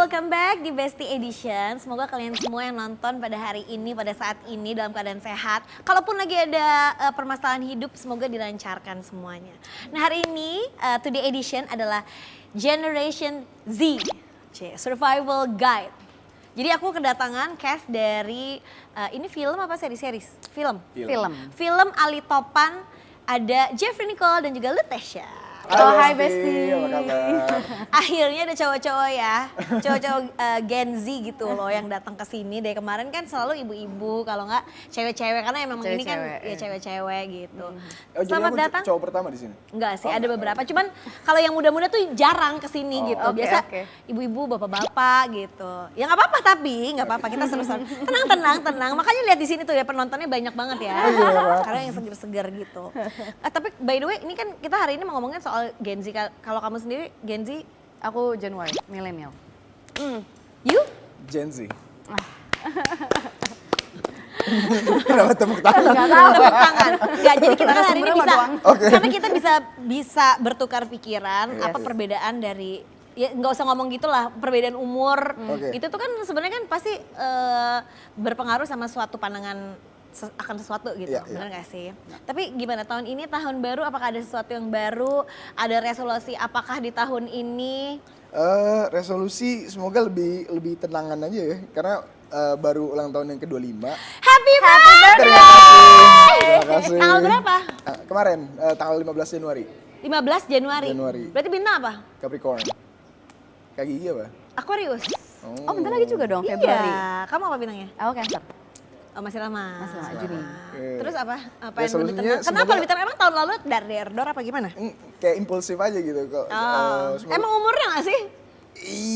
welcome back di Bestie Edition. Semoga kalian semua yang nonton pada hari ini, pada saat ini dalam keadaan sehat. Kalaupun lagi ada permasalahan hidup, semoga dilancarkan semuanya. Nah hari ini, Today Edition adalah Generation Z, Survival Guide. Jadi aku kedatangan cast dari, ini film apa series? Film. Film Ali Topan, ada Jeffrey Nicole dan juga Lutesha. Halo Hai Besti, apa kabar? Akhirnya ada cowok-cowok ya, cowok-cowok Gen Z gitu loh yang datang ke sini. Dari kemarin kan selalu ibu-ibu, kalau nggak cewek-cewek karena memang ini kan ya cewek-cewek gitu. Oh, Selamat jadi datang. cowok pertama di sini? Enggak sih, ada beberapa. Cuman kalau yang muda-muda tuh jarang kesini gitu. oke, Biasa oke. ibu-ibu, bapak-bapak gitu. Ya nggak apa-apa tapi, nggak apa-apa kita seru-seru. Tenang. Makanya lihat di sini tuh ya penontonnya banyak banget ya. Karena yang seger-seger gitu. Tapi by the way, ini kan kita hari ini mau ngomongin soal Gen Z. Kalau kamu sendiri Gen Z? Aku Gen Y, milenial. You? Gen Z. Kenapa tepuk tangan? Tepuk tangan. Enggak, jadi kita kan hari ini bisa, Oke. karena kita bisa bertukar pikiran, Yes. apa perbedaan dari, ya nggak usah ngomong gitulah, perbedaan umur, Oke. itu tuh kan sebenarnya kan pasti berpengaruh sama suatu pandangan akan sesuatu gitu, Iya, benar nggak sih? Tapi gimana tahun ini, tahun baru, apakah ada sesuatu yang baru, ada resolusi apakah di tahun ini? Resolusi semoga lebih tenangan aja ya, karena baru ulang tahun yang ke-25. Happy birthday! Terima kasih. Tanggal berapa? Kemarin, tanggal 15 Januari, 15 Januari. Januari. Berarti bintang apa? Capricorn. Kak Gigi apa? Aquarius. Oh bentar lagi juga dong, Februari. Iya, kamu apa bintangnya? Aku Cancer. Oh masih lama. Masih lama, Juni. Terus apa? Apa yang lebih Resolusinya tenang? Kenapa semoga- lebih tenang? Emang tahun lalu dar apa gimana? Kayak impulsif aja gitu kok. Emang umurnya gak sih?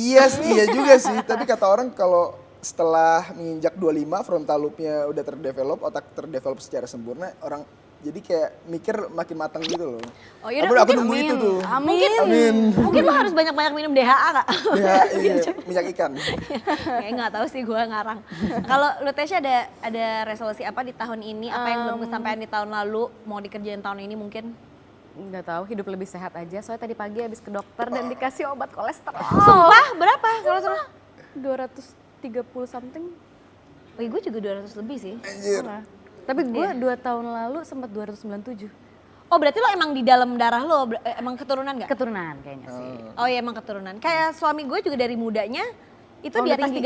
Iya sih, iya juga sih. Tapi kata orang kalau setelah menginjak 25 frontal lobe-nya udah terdevelop, otak terdevelop secara sempurna, orang jadi kayak mikir makin matang gitu loh. Oh yaudah, Aku nunggu itu tuh. Amin. Mungkin lo harus banyak-banyak minum DHA gak? Ya, iya, minyak ikan. Kayak gak tahu sih, gue ngarang. Kalau lu Tesya ada resolusi apa di tahun ini? Apa yang belum kesampaian di tahun lalu? Mau dikerjain tahun ini mungkin? Nggak tahu, hidup lebih sehat aja. Soalnya tadi pagi habis ke dokter dan dikasih obat kolesterol. Sumpah berapa? Kalau 230 something. Wih gue juga 200 lebih sih. Anjir. Tapi gue 2 tahun lalu sempat 297. Oh berarti lo emang di dalam darah lo, emang keturunan gak? Keturunan kayaknya sih. Oh iya emang keturunan. Kayak suami gue juga dari mudanya itu Oh, di udah atas tinggi.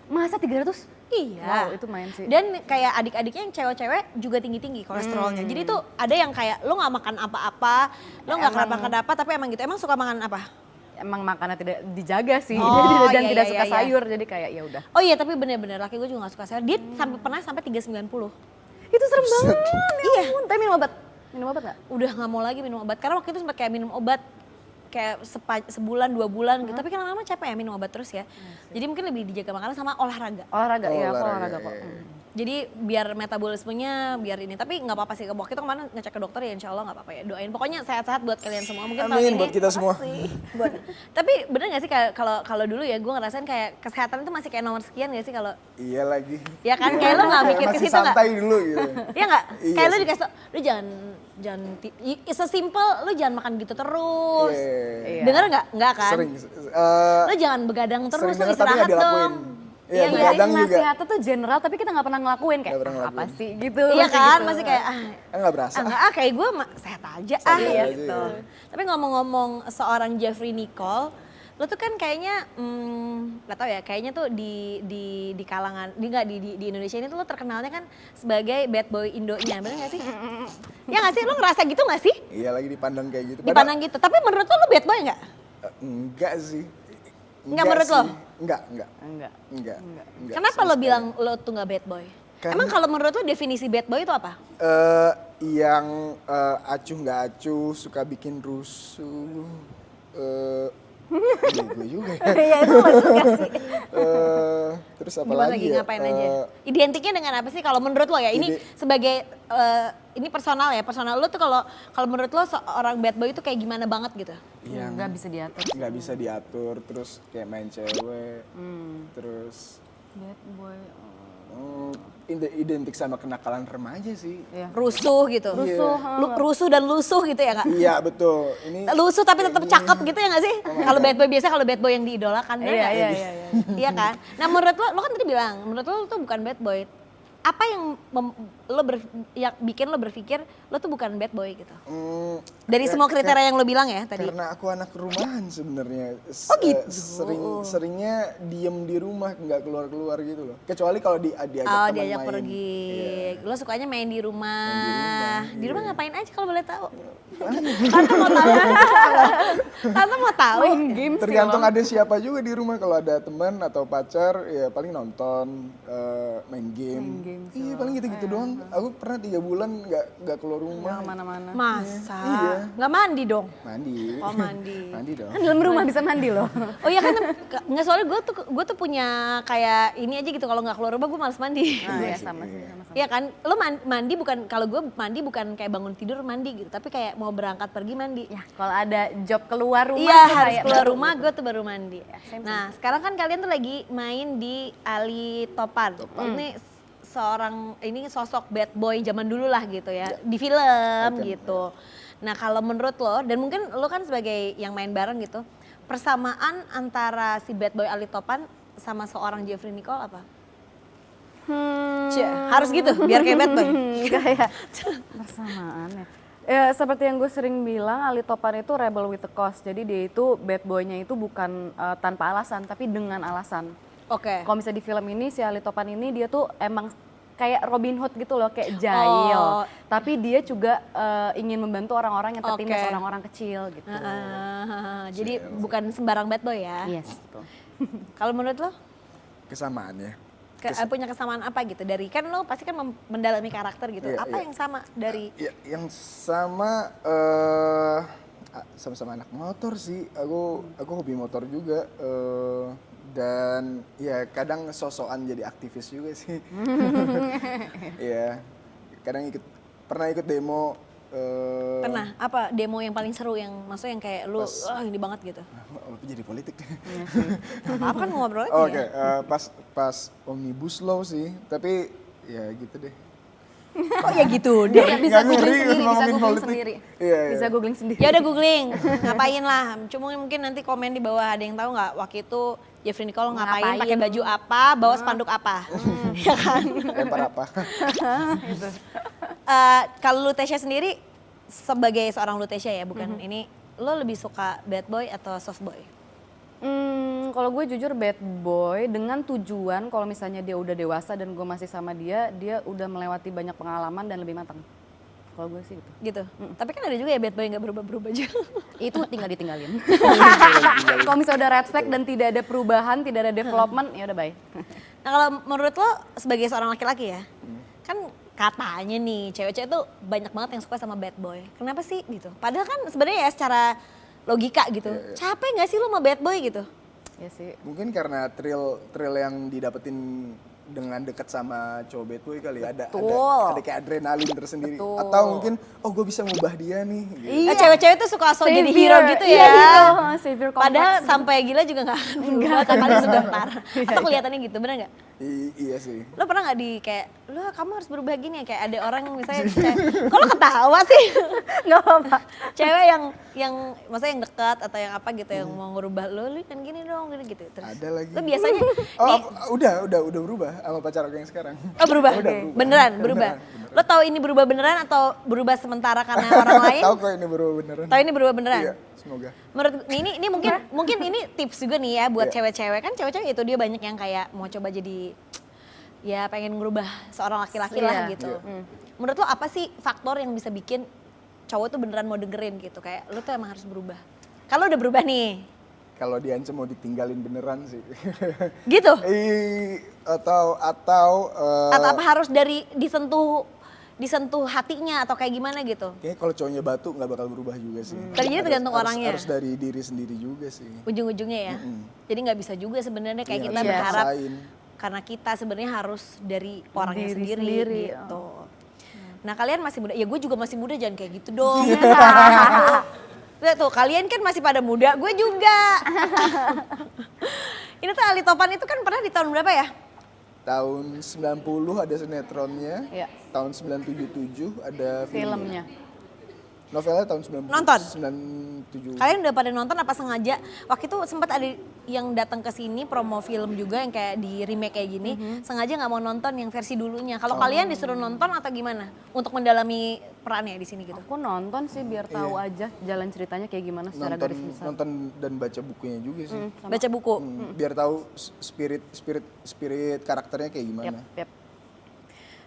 300. Masa 300? Iya. Wow, itu main sih. Dan kayak adik-adiknya yang cewek-cewek juga tinggi-tinggi kolesterolnya. Jadi tuh ada yang kayak lo nggak makan apa-apa, lo nggak kenapa-kenapa, tapi emang gitu. Emang suka makan apa? Emang makannya tidak dijaga sih. Oh, dan iya, tidak iya, suka iya. sayur, jadi kayak ya udah. Oh iya tapi bener-bener laki gue juga nggak suka sayur. Dia pernah sampai 390. Itu serem banget. Iya. Tapi minum obat. Minum obat nggak? Udah nggak mau lagi minum obat karena waktu itu sempat kayak minum obat kayak sebulan 2 bulan gitu. Tapi kan lama-lama capek ya minum obat terus ya. Jadi mungkin lebih dijaga makanan sama olahraga. Olahraga, iya aku Olahraga, olahraga kok. iya. Jadi biar metabolismenya biar ini, tapi nggak apa-apa sih. Waktu itu kemarin ngecek ke dokter ya insya Allah nggak apa-apa ya. Doain pokoknya sehat-sehat buat kalian semua. Mungkin tahun Amin, ini buat kita semua. makasih. Tapi bener nggak sih kalau dulu ya gue ngerasain kayak kesehatan itu masih kayak nomor sekian nggak sih kalau Iya lagi. ya kan kayak lo nggak mikir ke Masih situ nggak? santai dulu gitu. Iya nggak? Iya Kayak lo sih. dikasih tau, lo jangan sesimpel lo jangan makan gitu terus. Iya. Denger nggak? Nggak kan? Sering. Lo jangan begadang terus, Sering lo denger tapi istirahat nggak dilakuin. dong. Iya, nggak? begadang juga. Nasihatnya tuh general tapi kita nggak pernah ngelakuin kayak Nggak pernah apa ngelakuin. sih gitu. Iya kan, gitu. masih kayak Nggak berasa. enggak kayak gue sehat aja Sehat aja, gitu. iya. Tapi ngomong-ngomong seorang Jeffrey Nicole, lo tuh kan kayaknya nggak tahu ya, kayaknya tuh di kalangan di Indonesia ini tuh lo terkenalnya kan sebagai bad boy Indonya, bener nggak sih? Ya nggak sih, lo ngerasa gitu nggak sih? Iya lagi dipandang kayak gitu. Dipandang gitu. Tapi menurut lo bad boy nggak? Enggak sih. Nggak menurut lo? Enggak. Enggak. Kenapa lo bilang lo tuh nggak bad boy? Karena- Emang kalau menurut lo definisi bad boy itu apa? Yang acuh nggak acuh, suka bikin rusuh. Gue juga ya. Iya itu maksudnya sih. Terus apa Gimana lagi lagi ya? ngapain aja? Identiknya dengan apa sih kalau menurut lo ya? Ini sebagai ini personal ya, personal lo tuh kalau menurut lo seorang bad boy itu kayak gimana banget gitu? Yang Nggak bisa diatur. nggak bisa diatur, terus kayak main cewek, terus Bad boy. Identik sama kenakalan remaja sih. Iya. Rusuh gitu. Rusuh, Rusuh dan lusuh gitu ya Kak? Iya betul. Ini Lusuh tapi tetap cakep gitu ya gak sih? Kalau bad boy biasa kalau bad boy yang diidolakan bener Iya, nggak? iya. Iya kan? Nah menurut lo kan tadi bilang, menurut lo tuh bukan bad boy. Apa yang yang bikin lo berpikir lo tuh bukan bad boy gitu? Dari semua kriteria yang lo bilang ya tadi? karena aku anak rumahan sebenarnya. Oh gitu? Seringnya diem di rumah, nggak keluar-keluar gitu loh. Kecuali kalau diajak Oh teman diajak main. pergi. Iya. Lo sukanya main di rumah. Main Di rumah ngapain aja kalau boleh tahu? Tante mau tahu. Tante mau tahu. Main game sih, Tergantung Bang. ada siapa juga di rumah. Kalau ada teman atau pacar, ya paling nonton, main game. Iya paling gitu-gitu doang. Aku pernah 3 bulan nggak keluar rumah. Nggak kemana-mana. Masa? Iya. Nggak mandi dong? Mandi. Oh mandi. Mandi dong. Kan dalam rumah bisa mandi loh. Oh iya kan, nggak soalnya gue tuh punya kayak ini aja gitu kalau nggak keluar rumah gue males mandi. Nah, ya sama sih, sama-sama. Iya kan, lo mandi bukan, kalau gue mandi bukan kayak bangun tidur mandi gitu, tapi kayak mau berangkat pergi mandi. Ya, kalau ada job keluar rumah Iya tuh harus kayak keluar baru rumah gitu. gue tuh baru mandi. same. Nah sekarang kan kalian tuh lagi main di Ali Topan. Ini ini sosok bad boy zaman dulu lah gitu ya, di film gitu. Nah kalau menurut lo, dan mungkin lo kan sebagai yang main bareng gitu, persamaan antara si bad boy Ali Topan sama seorang Jeffrey Nicole apa? Harus gitu biar kayak bad boy. Kayak persamaan ya. Ya seperti yang gue sering bilang, Ali Topan itu rebel with a cause. Jadi dia itu bad boy-nya itu bukan tanpa alasan, tapi dengan alasan. Oke. Kalau misalnya di film ini si Ali Topan ini dia tuh emang kayak Robin Hood gitu loh, kayak jahil. Oh. Tapi dia juga ingin membantu orang-orang yang tertindas, Oke. orang-orang kecil gitu. Jadi bukan sembarang bad boy ya. Yes, betul. Kalau menurut lo Kesamaan ya. punya kesamaan apa gitu? Dari kan lo pasti kan mendalami karakter gitu. Iya, Apa iya. yang sama dari Ya, yang sama sama-sama anak motor sih. Aku hobi motor juga. Dan ya kadang sosokan jadi aktivis juga sih. Iya. Kadang pernah ikut demo. pernah apa demo yang paling seru yang maksudnya yang kayak lu ini banget gitu? Jadi politik. Apa kan ngobrol aja Oke, ya? pas Omnibus Law sih. Tapi ya gitu deh. Oh ya gitu deh. Bisa Nggak googling ngeri sendiri, bisa ngomongin googling politik. sendiri. Iya, iya. Bisa googling sendiri. Ya udah googling, ngapain lah. Cuma mungkin nanti komen di bawah ada yang tahu nggak waktu itu Jeffrey Nicole ngapain, pakai baju apa, bawa spanduk apa, ya kan? Lempar apa? Kalau Lutesia sendiri sebagai seorang Lutesia ya, bukan ini, lo lebih suka bad boy atau soft boy? Kalau gue jujur bad boy dengan tujuan kalau misalnya dia udah dewasa dan gue masih sama dia udah melewati banyak pengalaman dan lebih matang. Kalau gue sih gitu. Gitu. Tapi kan ada juga ya bad boy yang nggak berubah-berubah juga. Itu tinggal ditinggalin. Kalau misalnya udah red flag dan tidak ada perubahan, tidak ada development, ya udah bye. Nah kalau menurut lo sebagai seorang laki-laki ya, kan katanya nih cewek-cewek tuh banyak banget yang suka sama bad boy. Kenapa sih gitu? Padahal kan sebenarnya ya secara logika gitu, capek nggak sih lo sama bad boy gitu? Ya sih. Mungkin karena thrill yang didapetin dengan dekat sama cowok bad boy kali ada kayak adrenalin tersendiri. Betul. Atau mungkin gue bisa ngubah dia nih. Gitu. Nah, cewek-cewek tuh suka so jadi Savior. hero gitu Iya, ya. hero, savior complex. Padahal sampai gila juga nggak akan berubah, paling sebentar. Atau kelihatannya gitu, bener nggak? Iya sih. Lo pernah nggak di kayak, lo kamu harus berubah gini ya? Kayak ada orang yang misalnya kayak, kok lo ketawa sih? Nggak apa-apa. Cewek yang maksudnya yang dekat atau yang apa gitu yang mau ngerubah lo kan gini dong, gini gitu. Terus Ada lagi. lo biasanya Udah berubah sama pacar aku yang sekarang. oh berubah? Udah Beneran berubah. Lo tahu ini berubah beneran atau berubah sementara karena orang lain? Tahu kok ini berubah beneran. Tahu ini berubah beneran? Iya, semoga. Menurut ini mungkin ini tips juga nih ya buat cewek-cewek, kan cewek-cewek itu dia banyak yang kayak mau coba jadi ya pengen ngerubah seorang laki-laki lah gitu. Menurut lo apa sih faktor yang bisa bikin cowok tuh beneran mau dengerin gitu, kayak lo tuh emang harus berubah? Kalau udah berubah nih Kalau diancam mau ditinggalin beneran sih. gitu? Atau Atau apa harus dari disentuh hatinya atau kayak gimana gitu? kayaknya kalau cowoknya batu nggak bakal berubah juga sih. Tadinya tergantung orangnya. Harus dari diri sendiri juga sih. Ujung-ujungnya ya. Jadi nggak bisa juga sebenarnya kayak Iya, kita harus berharap maksain. karena kita sebenarnya harus dari orangnya Diri sendiri, sendiri, gitu. Nah kalian masih muda, ya gue juga masih muda, jangan kayak gitu dong. Lihat tuh kalian kan masih pada muda, gue juga. Ini tuh Ali Topan itu kan pernah di tahun berapa ya? Tahun 90 ada sinetronnya. Iya. Tahun 977 ada Filmnya. Novelnya tahun 90. Nonton? 97. Kalian udah pada nonton apa sengaja? Waktu itu sempat ada yang datang ke sini promo film juga yang kayak di remake kayak gini, sengaja nggak mau nonton yang versi dulunya. Kalau kalian disuruh nonton atau gimana? Untuk mendalami perannya di sini gitu. Aku nonton sih biar tahu aja jalan ceritanya kayak gimana secara nonton, garis besar. nonton dan baca bukunya juga sih. Baca buku. Biar tahu spirit karakternya kayak gimana. Yap.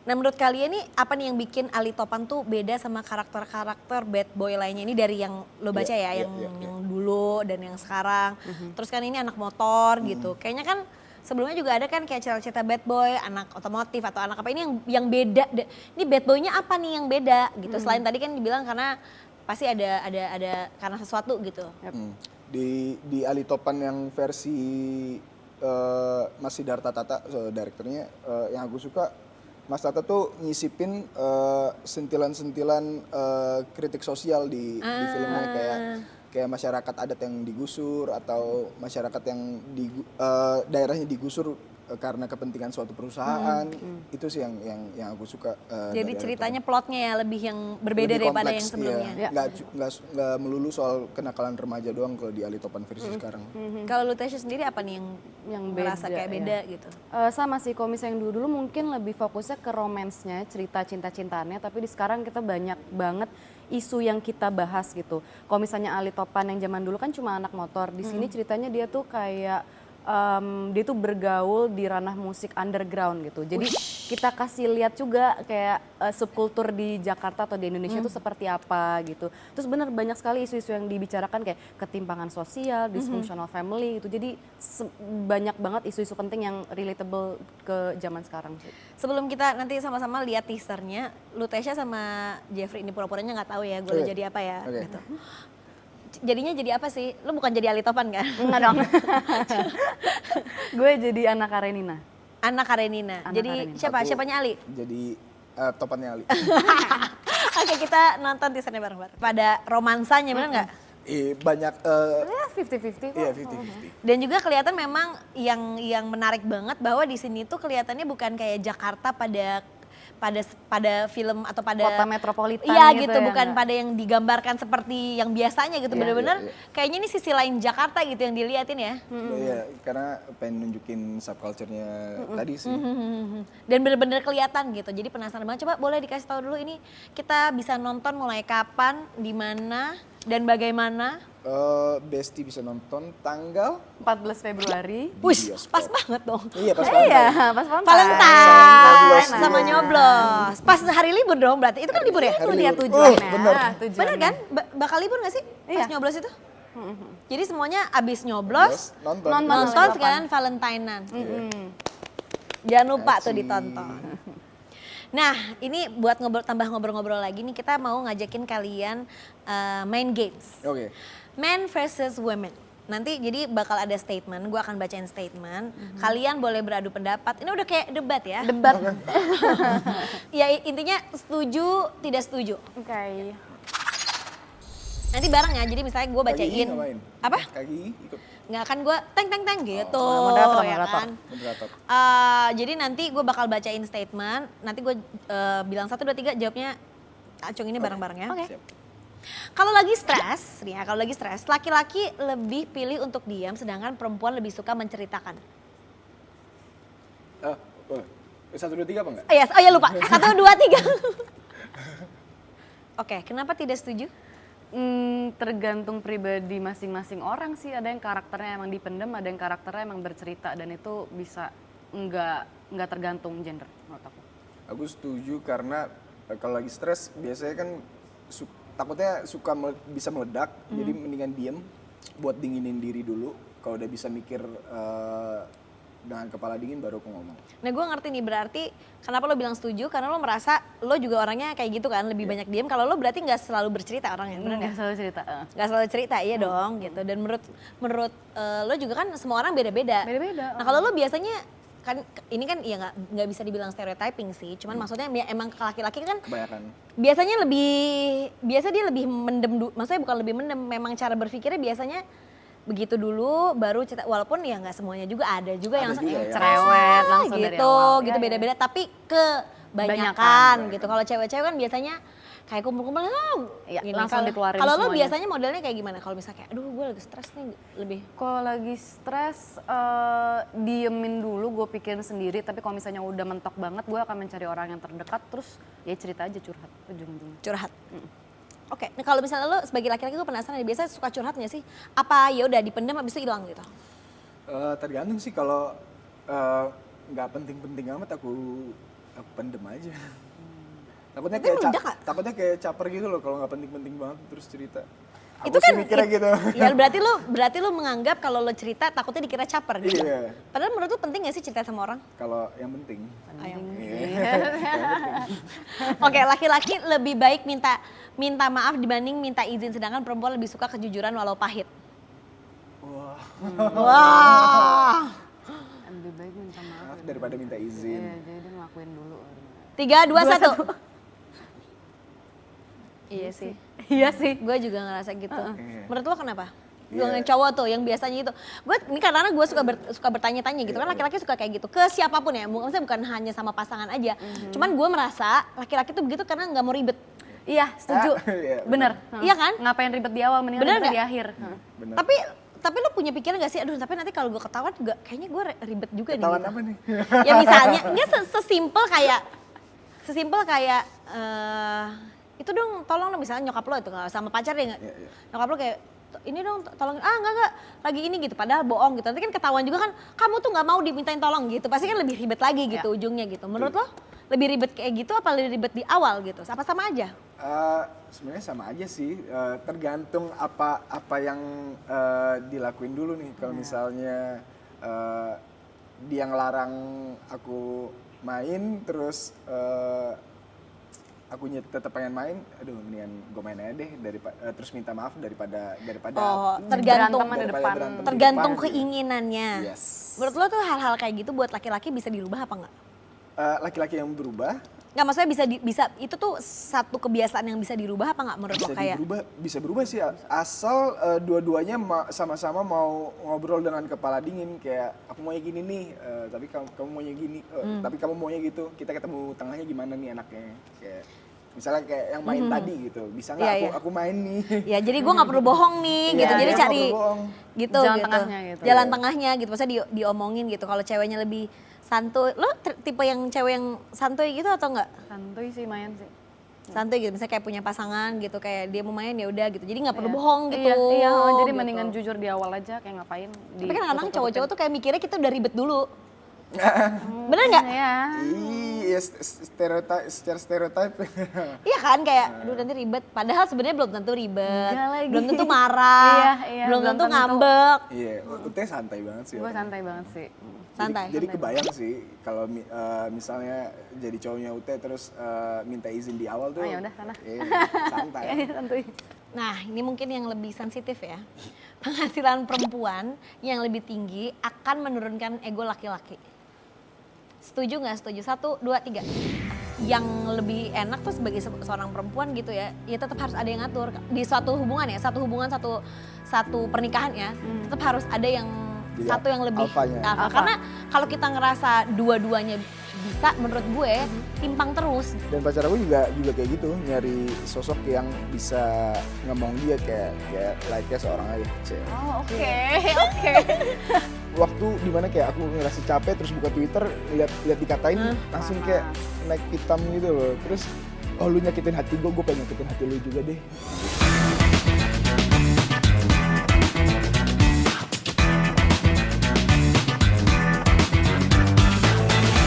Nah menurut kalian nih apa nih yang bikin Ali Topan tuh beda sama karakter-karakter bad boy lainnya? Ini dari yang lo baca Iya, yang dulu dan yang sekarang. Terus kan ini anak motor gitu. Kayaknya kan sebelumnya juga ada kan kayak cerita-cerita bad boy, anak otomotif atau anak apa. Ini yang beda. Ini bad boynya apa nih yang beda gitu? Selain tadi kan dibilang karena pasti ada karena sesuatu gitu. Di Ali Topan yang versi Mas Siddhartha Tata, direkturnya, yang aku suka Mas Tata tuh nyisipin sentilan-sentilan kritik sosial di filmnya, kayak masyarakat adat yang digusur atau masyarakat yang daerahnya digusur karena kepentingan suatu perusahaan. Itu sih yang aku suka. Jadi dari ceritanya plotnya ya lebih yang berbeda lebih daripada kompleks, yang sebelumnya. iya. Nggak melulu soal kenakalan remaja doang kalau di Ali Topan versi sekarang. Kalau lu Tasya sendiri apa nih yang merasa beda, kayak beda gitu? Sama sih, kalau misalnya yang dulu mungkin lebih fokusnya ke romansnya, cerita cinta-cintaannya, tapi di sekarang kita banyak banget isu yang kita bahas gitu. Kalau misalnya Ali Topan yang zaman dulu kan cuma anak motor, di sini ceritanya dia tuh kayak dia tuh bergaul di ranah musik underground gitu. Jadi kita kasih lihat juga kayak subkultur di Jakarta atau di Indonesia tuh seperti apa gitu. Terus bener banyak sekali isu-isu yang dibicarakan kayak ketimpangan sosial, dysfunctional family gitu. Jadi banyak banget isu-isu penting yang relatable ke zaman sekarang sih. Sebelum kita nanti sama-sama lihat teasernya, lu Tasya sama Jeffrey ini pura-puranya nggak tahu ya gue Oke. jadi apa ya Oke. gitu. Jadinya jadi apa sih? Lu bukan jadi Ali Topan kan? Enggak dong. Gue jadi anak Karenina. Anak Karenina. Anak Jadi Karenina. siapa? Aku Siapanya Ali? Jadi topannya Ali. Oke, kita nonton teasernya bareng-bareng. Pada romansanya bener nggak? Banyak Ya 50-50 kok. iya 50-50. Dan juga kelihatan memang yang menarik banget bahwa di sini tuh kelihatannya bukan kayak Jakarta pada film atau pada Kota metropolitan iya gitu gitu, ya, bukan nggak? pada yang digambarkan seperti yang biasanya gitu. Iya, Bener-bener iya. kayaknya ini sisi lain Jakarta gitu yang diliatin ya. Iya, karena pengen nunjukin subculture-nya tadi sih. Dan bener-bener kelihatan gitu. Jadi penasaran banget. Coba boleh dikasih tahu dulu ini kita bisa nonton mulai kapan, di mana, dan bagaimana? Besti bisa nonton tanggal 14 Februari. Wih, bioskop. pas banget dong. Iya pas Iya, banget. pas Valentine Sama sama nyoblos. Pas hari libur dong berarti. Itu kan libur ya? Itu dia libur. tujuannya. Bener. tujuannya. Bener kan? Bakal libur gak sih pas Iya. nyoblos itu? Jadi semuanya abis nyoblos, Nonton. nonton sekalian Valentinean. Jangan lupa tuh ditonton. Nah, ini buat tambah ngobrol-ngobrol lagi nih, kita mau ngajakin kalian main games. Oke. Men versus women. Nanti jadi bakal ada statement, gue akan bacain statement. Kalian boleh beradu pendapat. Ini udah kayak debat ya. Debat. Ya intinya setuju, tidak setuju. Oke. Nanti bareng ya, jadi misalnya gue Kak Gigi bacain. ngapain? Apa? Kak Gigi ikut Nggak kan gue teng gitu. moderator, ya moderator. kan? moderator. Jadi nanti gue bakal bacain statement. Nanti gue bilang 1, 2, 3 jawabnya acung ini bareng-bareng ya. Oke. Siap. Kalau lagi stres, nih ya, kalau lagi stres, laki-laki lebih pilih untuk diam, sedangkan perempuan lebih suka menceritakan. 1, 2, 3 apa enggak? Oh ya lupa. 1, 2, 3. Oke, kenapa tidak setuju? Tergantung pribadi masing-masing orang sih. Ada yang karakternya emang dipendem, ada yang karakternya emang bercerita, dan itu bisa nggak tergantung gender menurut aku. Aku setuju karena kalau lagi stres biasanya kan takutnya bisa meledak, jadi mendingan diem buat dinginin diri dulu. Kalau udah bisa mikir dengan kepala dingin baru aku ngomong. Nah gue ngerti nih, berarti kenapa lo bilang setuju, karena lo merasa lo juga orangnya kayak gitu kan, lebih banyak diem. Kalau lo berarti nggak selalu bercerita orangnya, bener nggak? Nggak selalu cerita. Nggak selalu cerita, iya dong gitu. Dan menurut lo juga kan semua orang beda-beda. Beda-beda. Nah kalau lo biasanya kan ini kan ya nggak bisa dibilang stereotyping sih, cuman maksudnya emang laki-laki kan Kebanyakan. biasa dia lebih mendem, maksudnya bukan lebih mendem, memang cara berpikirnya biasanya begitu dulu baru cerita, walaupun ya nggak semuanya juga ada juga yang juga ya. Cerewet langsung dari gitu awal. gitu Ya, ya. beda-beda tapi kebanyakan Banyakan. gitu. Kalau cewek-cewek kan biasanya kayak kumpul-kumpul Iya, gini. langsung dikeluarin Kalau lo semuanya. biasanya modelnya kayak gimana? Kalau misalnya kayak aduh gue lagi stres nih lebih Kalau lagi stres, diemin dulu, gue pikirin sendiri. Tapi kalau misalnya udah mentok banget, gue akan mencari orang yang terdekat. Terus ya cerita aja, curhat ujung-ujungnya. curhat. Oke, nah kalau misalnya lo sebagai laki-laki tuh penasaran biasanya suka curhat nggak sih? Apa ya udah dipendam habis itu hilang gitu? Tergantung sih kalau nggak penting-penting amat aku pendem aja. Takutnya Tapi kayak meledak nggak? takutnya kayak caper gitu loh kalau nggak penting-penting banget terus cerita. Itu Aku sih kan mikirnya gitu. Ya berarti lo menganggap kalau lo cerita takutnya dikira caper gitu. Iya. Padahal menurut lo penting gak sih cerita sama orang? Kalau yang penting. Ayo. Iya. Oke, laki-laki lebih baik minta maaf dibanding minta izin, sedangkan perempuan lebih suka kejujuran walau pahit. Wah. Wah. Lebih baik minta maaf. Maaf daripada minta izin. Iya, jadi dia ngelakuin dulu. 3, 2, 1. Iya sih. Iya sih. Gue juga ngerasa gitu. Iya. Menurut lo kenapa? Iya. Yang cowok tuh, yang biasanya itu. Gue ini karena gue suka bertanya-tanya gitu kan, laki-laki suka kayak gitu ke siapapun ya. Maksudnya bukan hanya sama pasangan aja. Cuman gue merasa laki-laki tuh begitu karena nggak mau ribet. Iya, setuju. Iya, Bener. Iya kan? Ngapain ribet di awal, mendingan Bener ribet nggak? di akhir. Benar. Tapi lo punya pikiran gak sih, aduh tapi nanti kalau gue ketahuan juga kayaknya gue ribet juga nih. Ketahuan gitu. apa nih? Ya misalnya, nggak sesimpel kayak itu dong tolong dong misalnya nyokap lo itu sama pacar deh nggak, Iya, iya. nyokap lo kayak ini dong tolong, enggak lagi ini gitu, padahal bohong gitu, nanti kan ketahuan juga kan kamu tuh nggak mau dimintain tolong gitu, pasti kan lebih ribet lagi gitu ujungnya gitu. Menurut lo lebih ribet kayak gitu apa lebih ribet di awal gitu, apa sama aja? Sebenarnya sama aja sih, tergantung apa yang dilakuin dulu nih. Kalau misalnya dia ngelarang aku main, terus akunya tetap pengen main, aduh mendingan gue main aja deh terus minta maaf daripada Oh, tergantung Beranteman di daripada depan. berantem di tergantung depan, gitu. keinginannya. Yes. Menurut lo tuh hal-hal kayak gitu buat laki-laki bisa dirubah apa enggak? Laki-laki yang berubah Nggak, maksudnya bisa itu tuh satu kebiasaan yang bisa dirubah apa nggak menurut lo kayak? bisa berubah sih, asal dua-duanya sama-sama mau ngobrol dengan kepala dingin, kayak aku maunya gini nih, tapi kamu maunya gini, tapi kamu maunya gitu, kita ketemu tengahnya gimana nih enaknya, kayak misalnya kayak yang main tadi gitu, bisa nggak Iya, iya. aku main nih. Ya jadi gue nggak perlu bohong nih Iya, gitu, jadi dia nggak cari perlu bohong. gitu Jalan gitu. tengahnya gitu. Jalan Iya. tengahnya gitu, maksudnya diomongin gitu. Kalau ceweknya lebih santuy, lo tipe yang cewek yang santuy gitu atau enggak? Santuy sih, main sih. Santuy gitu, misalnya kayak punya pasangan gitu, kayak dia mau main ya udah gitu, jadi nggak perlu Iya. bohong gitu. Iya, jadi gitu. mendingan jujur di awal aja, kayak ngapain. Tapi kan kadang cowok-cowok tuh kayak mikirnya kita udah ribet dulu. Bener nggak? Iya. Iya, secara stereotip. Iya kan, kayak aduh nanti ribet, padahal sebenarnya belum tentu ribet, Enggak lagi. belum tentu marah, Iya, belum belum tentu tentu. ngambek. Iya, Ute santai banget sih. Gue orangnya. santai banget sih. Santai. Jadi kebayang sih kalau misalnya jadi cowoknya Ute terus minta izin di awal tuh. Oh, ya udah, sana. Iya, santai. Iya, santuy. Nah, ini mungkin yang lebih sensitif ya. Penghasilan perempuan yang lebih tinggi akan menurunkan ego laki-laki. Setuju nggak? Setuju. 1, 2, 3. Yang lebih enak tuh sebagai seorang perempuan gitu ya, ya tetap harus ada yang ngatur. Di suatu hubungan ya, satu pernikahan ya, tetap harus ada yang Jadi satu yang lebih alfanya. alfa. Alfa. Karena kalau kita ngerasa dua-duanya bisa, menurut gue timpang terus. Dan pacar aku juga kayak gitu, nyari sosok yang bisa ngomong dia kayak like-nya seorang aja. Cek. Oh, oke. Oke. Waktu dimana kayak aku ngerasa capek terus buka Twitter, lihat dikatain langsung kayak naik hitam gitu loh. Terus oh lu nyakitin hati gue pengen nyakitin hati lu juga deh.